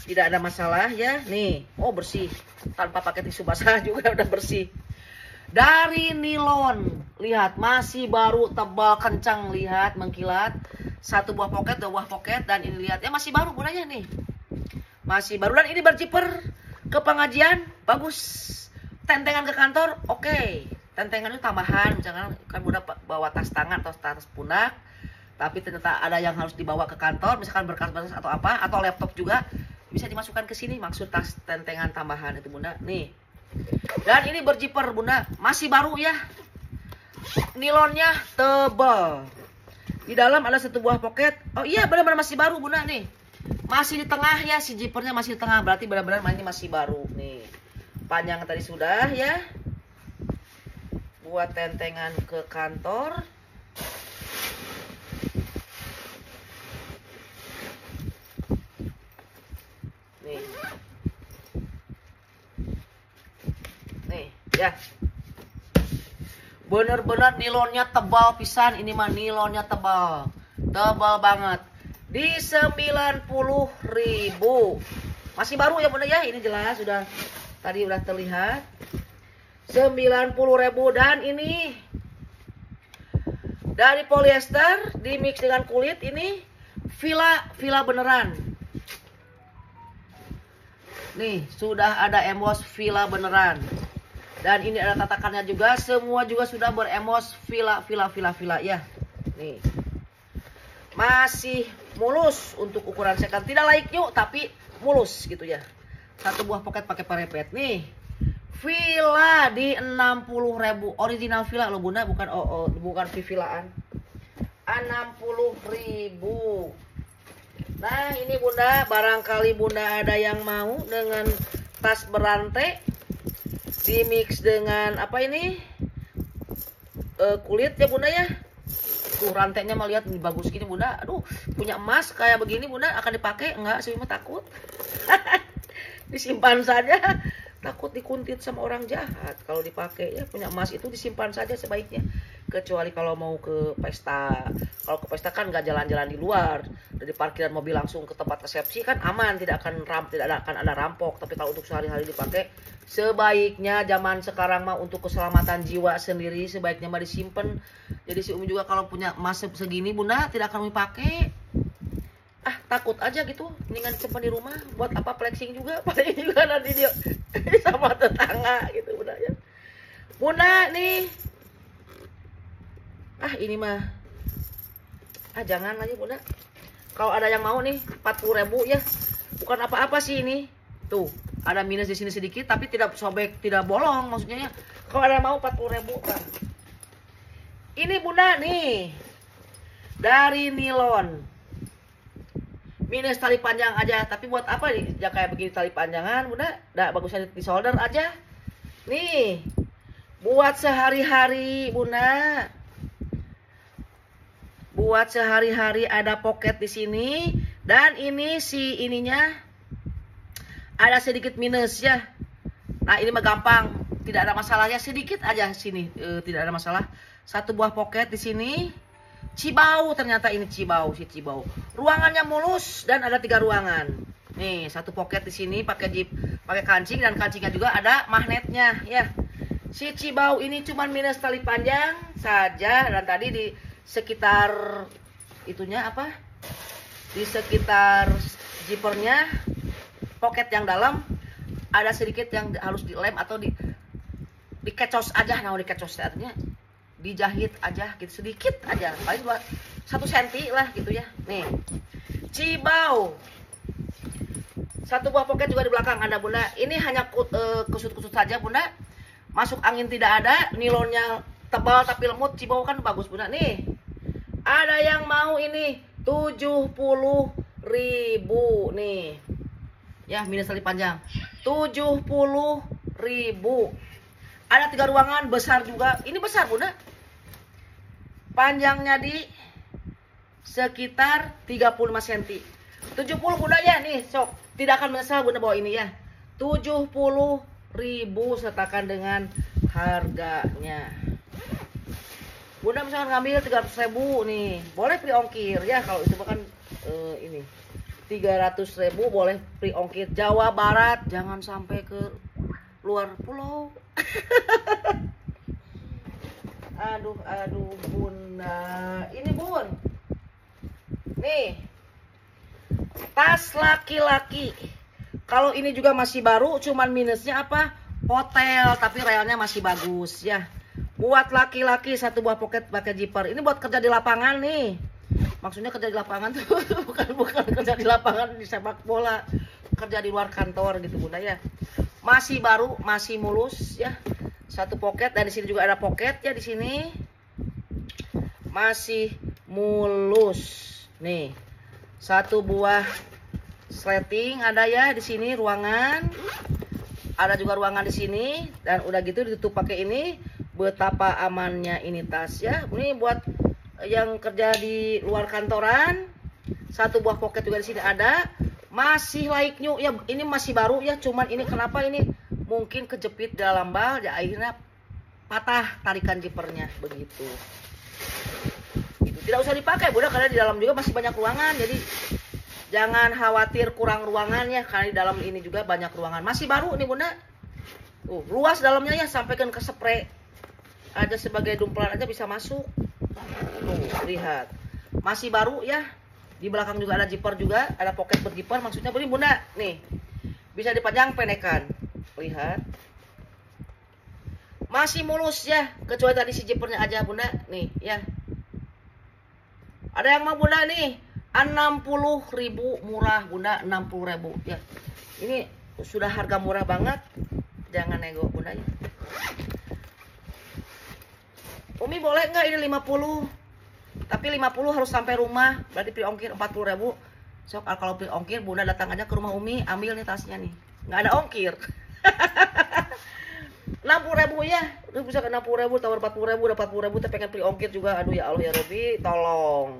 A: tidak ada masalah ya. Nih, oh bersih, tanpa pakai tisu basah juga udah bersih. Dari nilon, lihat masih baru, tebal, kencang, lihat mengkilat. 1 buah pocket, 2 buah pocket, dan ini lihat ya masih baru Bunda ya nih, masih baru. Dan ini berzipper ke pengajian, bagus. Tentengan ke kantor, oke. Tentengan itu tambahan, jangan kan Bunda bawa tas tangan atau tas pundak, tapi ternyata ada yang harus dibawa ke kantor, misalkan berkas-berkas atau apa, atau laptop juga bisa dimasukkan ke sini. Maksud tas tentengan tambahan itu Bunda. Nih. Dan ini berzipper Bunda, masih baru ya. Nilonnya tebal. Di dalam ada 1 buah pocket. Oh iya, benar-benar masih baru Bunda nih. Masih di tengah ya, si zippernya masih di tengah, berarti benar-benar ini masih baru nih. Panjang tadi sudah ya, buat tentengan ke kantor. ya. Bener-bener nilonnya tebal pisan, ini mah nilonnya tebal banget. Di 90.000. Masih baru ya bunda ya, ini jelas sudah tadi udah terlihat. 90.000 dan ini dari polyester di mix dengan kulit, ini villa beneran. Nih sudah ada embos villa beneran. Dan ini ada tatakannya juga, semua juga sudah beremos villa ya. Nih. Masih mulus untuk ukuran second, tidak like new tapi mulus gitu ya. Satu buah pocket pakai parepet nih. Villa di 60.000, original villa loh bunda, bukan villaan. 60.000. Nah, ini bunda, barangkali bunda ada yang mau dengan tas berantai di mix dengan apa ini? Kulit ya bunda ya. Tuh rantainya mah lihat ini bagus gini bunda. Aduh, punya emas kayak begini bunda akan dipakai enggak? Saya mah takut. Disimpan saja. Takut dikuntit sama orang jahat kalau dipakai ya. Punya emas itu disimpan saja sebaiknya, kecuali kalau mau ke pesta. Kalau ke pesta kan nggak jalan-jalan di luar, dari parkiran mobil langsung ke tempat resepsi kan aman, tidak akan ada rampok. Tapi kalau untuk sehari-hari dipakai, sebaiknya zaman sekarang mah untuk keselamatan jiwa sendiri sebaiknya mah disimpan. Jadi si Umi juga kalau punya emas segini bunda tidak akan dipakai. Takut aja gitu, mendingan simpan di rumah. Buat apa flexing juga, paling juga nanti dia sama tetangga gitu bunda ya. Bunda nih, ini mah jangan lagi bunda. Kalau ada yang mau nih 40.000 ya, bukan apa-apa sih ini. Tuh ada minus di sini sedikit tapi tidak sobek, tidak bolong maksudnya ya. Kalau ada yang mau 40.000 kan. Ini bunda nih dari nilon, minus tali panjang aja, tapi buat apa nih ya kayak begini tali panjangan bunda? Nah bagusnya di solder aja nih buat sehari-hari bunda, buat sehari-hari. Ada pocket di sini dan ini si ininya ada sedikit minus ya. Nah ini mah gampang, tidak ada masalahnya, sedikit aja sini, tidak ada masalah. Satu buah pocket di sini. Cibau, ternyata ini cibau, si cibau. Ruangannya mulus dan ada 3 ruangan. Nih, satu pocket di sini pakai pakai kancing, dan kancingnya juga ada magnetnya ya. Si cibau ini cuman minus tali panjang saja, dan tadi di sekitar itunya apa? Di sekitar zippernya, pocket yang dalam ada sedikit yang harus dilem atau dikecos aja. Nah, dikecos artinya dijahit aja gitu, sedikit aja, paling 1 cm lah gitu ya. Nih cibau, satu buah pocket juga di belakang ada bunda. Ini hanya kusut-kusut saja bunda, masuk angin tidak ada, nilonnya tebal tapi lembut. Cibau kan bagus bunda. Nih ada yang mau ini 70.000 nih ya, minus tali panjang 70.000. Ada 3 ruangan, besar juga. Ini besar bunda, panjangnya di sekitar 35 cm. 70 bunda ya, nih sok, tidak akan menyesal bunda bawa ini ya. 70.000 sertakan dengan harganya. Bunda misalkan ngambil 300.000 nih, boleh free ongkir ya. Kalau itu kan ini 300.000 boleh free ongkir Jawa Barat, jangan sampai ke luar pulau. Aduh bunda, ini bun, nih tas laki-laki. Kalau ini juga masih baru, cuman minusnya apa? Hotel, tapi relnya masih bagus ya. Buat laki-laki satu buah pocket pakai zipper. Ini buat kerja di lapangan nih. Maksudnya kerja di lapangan tuh bukan kerja di lapangan di sepak bola, kerja di luar kantor gitu bunda ya. Masih baru, masih mulus ya. Satu pocket, dan di sini juga ada pocket ya, di sini masih mulus. Nih satu buah sleting ada ya di sini, ruangan ada juga ruangan di sini, dan udah gitu ditutup pakai ini. Betapa amannya ini tas ya. Ini buat yang kerja di luar kantoran. Satu buah pocket juga di sini ada, masih like new ya. Ini masih baru ya, cuman ini kenapa ini mungkin kejepit dalam bal, ya akhirnya patah tarikan zippernya begitu. Gitu. Tidak usah dipakai bunda, karena di dalam juga masih banyak ruangan, jadi jangan khawatir kurang ruangannya, karena di dalam ini juga banyak ruangan. Masih baru nih bunda, luas dalamnya ya, sampaikan ke spray aja sebagai dumpelan aja bisa masuk. Tuh lihat, masih baru ya. Di belakang juga ada zipper juga, ada pocket berzipper, maksudnya begini bunda, nih bisa dipanjang pendekan. Lihat, masih mulus ya, kecuali tadi si zippernya aja bunda, nih ya. Ada yang mau bunda nih, 60.000 murah bunda, 60.000 ya. Ini sudah harga murah banget, jangan nego bunda ya. Umi boleh nggak ini 50? Tapi 50 harus sampai rumah, berarti free ongkir 40.000. Sok kalau free ongkir bunda datang aja ke rumah Umi, ambil nih tasnya nih, nggak ada ongkir. 60.000 ya, udah bisa ke 60.000, tawar 40.000, udah 40.000, tapi pengen free ongkir juga. Aduh ya Allah ya Robi, tolong.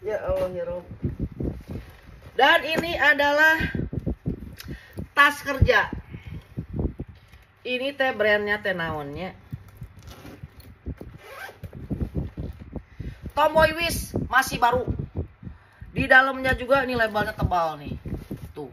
A: Ya Allah ya Robi. Dan ini adalah tas kerja. Ini teh brandnya teh naonnya. Tomboy Wish masih baru. Di dalamnya juga ini labelnya tebal nih. Tuh.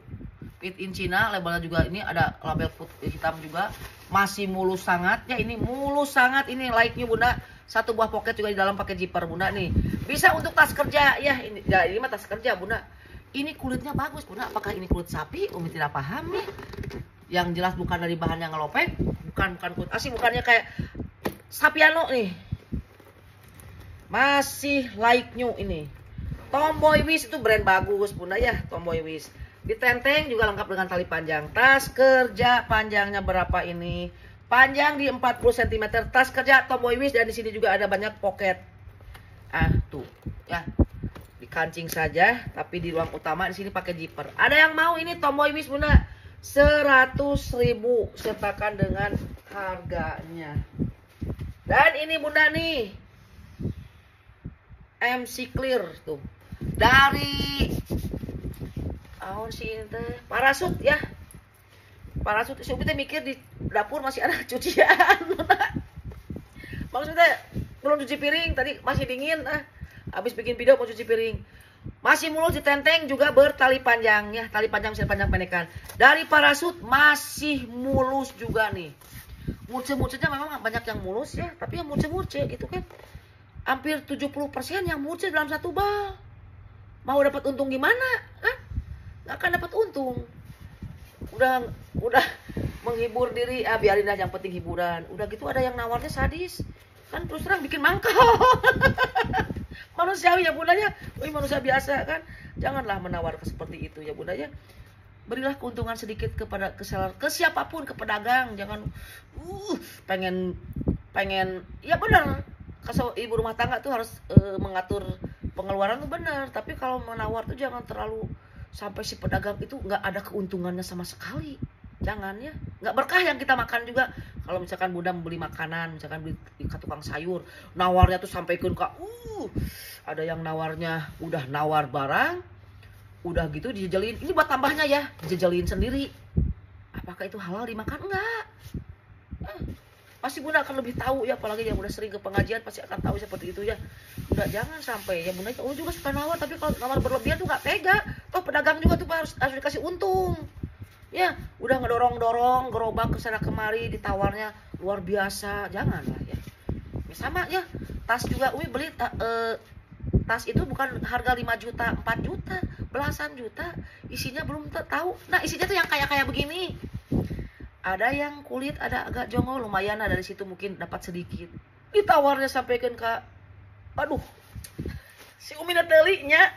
A: Made in China, labelnya juga ini ada label hitam juga. Masih mulus sangat ya, ini mulus sangat, ini like-nya bunda. Satu buah pocket juga di dalam pakai zipper bunda nih. Bisa untuk tas kerja ya, ini ya, ini mah tas kerja bunda. Ini kulitnya bagus bunda. Apakah ini kulit sapi? Umi tidak paham nih. Yang jelas bukan dari bahan yang ngelopek, bukan kulit asli, bukannya kayak Sapiano nih. Masih like new ini. Tomboy Wish itu brand bagus bunda ya, Tomboy Wish. Ditenteng juga lengkap dengan tali panjang. Tas kerja panjangnya berapa ini? Panjang di 40 cm. Tas kerja Tomboy Wish, dan di sini juga ada banyak pocket. Ah tuh ya, dikancing saja, tapi di ruang utama di sini pakai zipper. Ada yang mau ini Tomboy Wish bunda? 100.000 sertakan dengan harganya. Dan ini bunda nih, MC Clear tuh dari Parasut ya. Parasut sih kita mikir di dapur masih ada cucian. Maksudnya belum cuci piring, tadi masih dingin habis bikin video mau cuci piring. Masih mulus ditenteng juga bertali panjang ya, tali panjang bisa panjang pendekan. Dari Parasut masih mulus juga nih. Murce-murcenya memang banyak yang mulus ya, tapi yang murce-murce gitu kan. Hampir 70% yang murce dalam satu bal. Mau dapat untung gimana? Kan? Nggak akan dapat untung. Udah menghibur diri, biarin aja, yang penting hiburan. Udah gitu ada yang nawarnya sadis. Kan terus terang bikin mangkal. Manusiawi ya bundanya. Manusia biasa kan. Janganlah menawar seperti itu ya bundanya. Berilah keuntungan sedikit kepada seller, ke siapapun, ke pedagang. Jangan pengen ya benar. Kalau ibu rumah tangga tuh harus mengatur pengeluaran tuh benar, tapi kalau menawar tuh jangan terlalu sampai si pedagang itu nggak ada keuntungannya sama sekali. Jangan ya, nggak berkah yang kita makan juga. Kalau misalkan bunda membeli makanan, misalkan beli ke tukang sayur, nawarnya tuh sampai ke ada yang nawarnya udah nawar barang, udah gitu dijejelin. Ini buat tambahnya ya, dijejelin sendiri. Apakah itu halal dimakan? Enggak. Pasti bunda akan lebih tahu ya, apalagi yang udah sering ke pengajian pasti akan tahu seperti itu ya. Udah jangan sampai ya bunda, juga suka nawar, tapi kalau nawar berlebihan tuh nggak tega. Toh pedagang juga tuh harus dikasih untung. Ya, udah ngedorong-dorong gerobak ke sana kemari, ditawarnya luar biasa, janganlah ya. Sama ya, tas juga Umi beli tas itu bukan harga 5 juta, 4 juta, belasan juta, isinya belum tahu. Nah, isinya tuh yang kayak begini. Ada yang kulit, ada agak jongol, lumayan dari situ mungkin dapat sedikit. Ditawarnya sampaikan ke, aduh, si Umi netelinya.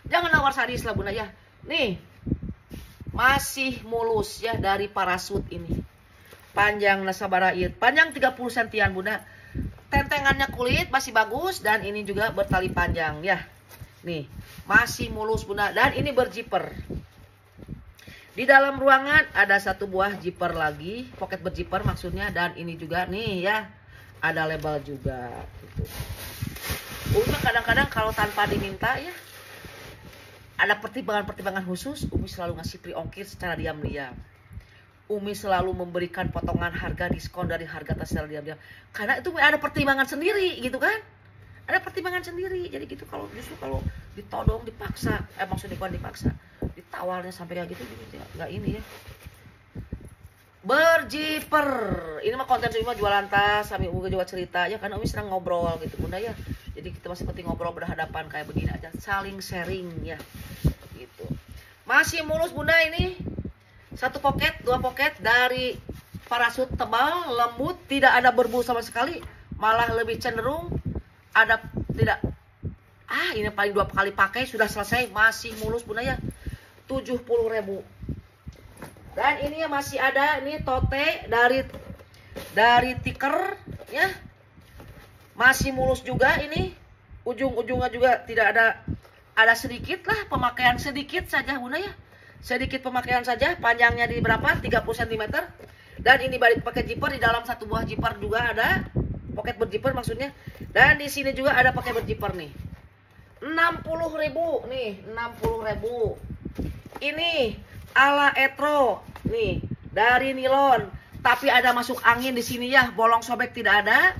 A: Jangan nawar sadis lah bunda ya. Nih, masih mulus ya dari Parasut ini. Panjang nasabarait, panjang 30 sentian bunda. Tentengannya kulit masih bagus, dan ini juga bertali panjang ya. Nih, masih mulus bunda, dan ini berzipper. Di dalam ruangan ada satu buah zipper lagi, pocket berzipper maksudnya, dan ini juga nih ya, ada label juga gitu. Kadang-kadang kalau tanpa diminta ya, ada pertimbangan-pertimbangan khusus, Umi selalu ngasih free ongkir secara diam-diam. Umi selalu memberikan potongan harga diskon dari harga tas secara diam-diam. Karena itu ada pertimbangan sendiri gitu kan. Ada pertimbangan sendiri. Jadi gitu kalau justru kalau ditodong dipaksa, maksudnya bukan dipaksa, ditawarnya sampai kayak gitu nggak ini ya. Berjiper. Ini mah konten Umi mah jualan tas, sambil Umi juga cerita ya kan Umi senang ngobrol gitu Bunda ya. Jadi kita masih penting ngobrol berhadapan kayak begini aja, saling sharing ya. Gitu. Masih mulus Bunda ini. Satu poket, dua poket dari parasut tebal, lembut, tidak ada berbu sama sekali, malah lebih cenderung ada tidak. Ini paling 2 kali pakai sudah selesai, masih mulus Bunda ya. 70.000. Dan ini ya masih ada ini tote dari tiker ya. Masih mulus juga ini. Ujung-ujungnya juga tidak ada sedikit lah pemakaian sedikit saja Bunda ya. Sedikit pemakaian saja, panjangnya di berapa? 30 cm. Dan ini balik pakai zipper, di dalam satu buah zipper juga ada pocket berzipper maksudnya. Dan di sini juga ada pakai berzipper nih. 60.000 nih, 60.000. Ini ala etro nih, dari nilon, tapi ada masuk angin di sini ya, bolong sobek tidak ada.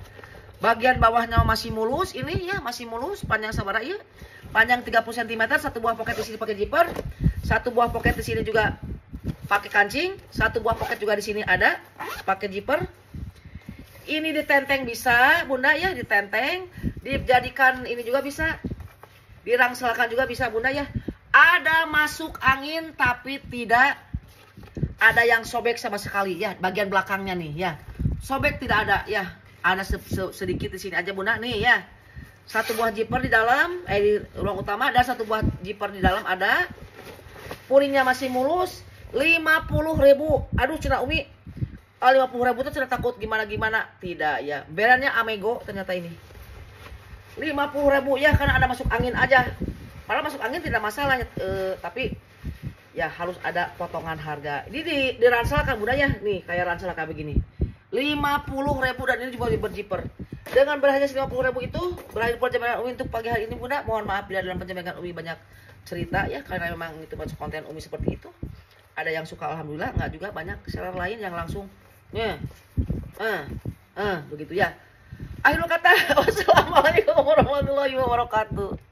A: Bagian bawahnya masih mulus, ini ya masih mulus, panjang sabara ya. Panjang 30 cm, satu buah poket di sini pakai zipper, satu buah poket di sini juga pakai kancing, satu buah poket juga di sini ada pakai zipper. Ini ditenteng bisa, Bunda ya, ditenteng, dijadikan ini juga bisa, dirangselkan juga bisa Bunda ya. Ada masuk angin tapi tidak ada yang sobek sama sekali ya, bagian belakangnya nih ya. Sobek tidak ada ya. Ada sedikit di sini aja Bunda nih ya. Satu buah zipper di dalam, di ruang utama, dan satu buah zipper di dalam ada. Puringnya masih mulus. 50.000. Aduh cina Umi, 50.000 itu sudah takut gimana-gimana. Tidak ya, berannya Amego ternyata ini. 50.000 ya, karena ada masuk angin aja. Padahal masuk angin tidak masalah tapi ya harus ada potongan harga. Ini diranselkan Bunda ya. Nih kayak ransel kayak begini. 50.000 dan ini juga berzipper. Dengan berharga 50.000 itu berakhir perjalanan Umi untuk pagi hari ini Bunda. Mohon maaf bila dalam penjembangan Umi banyak cerita ya, karena memang itu masuk konten Umi seperti itu. Ada yang suka alhamdulillah, nggak juga banyak seller lain yang langsung begitu ya. Akhirul kata, wassalamualaikum warahmatullahi wabarakatuh.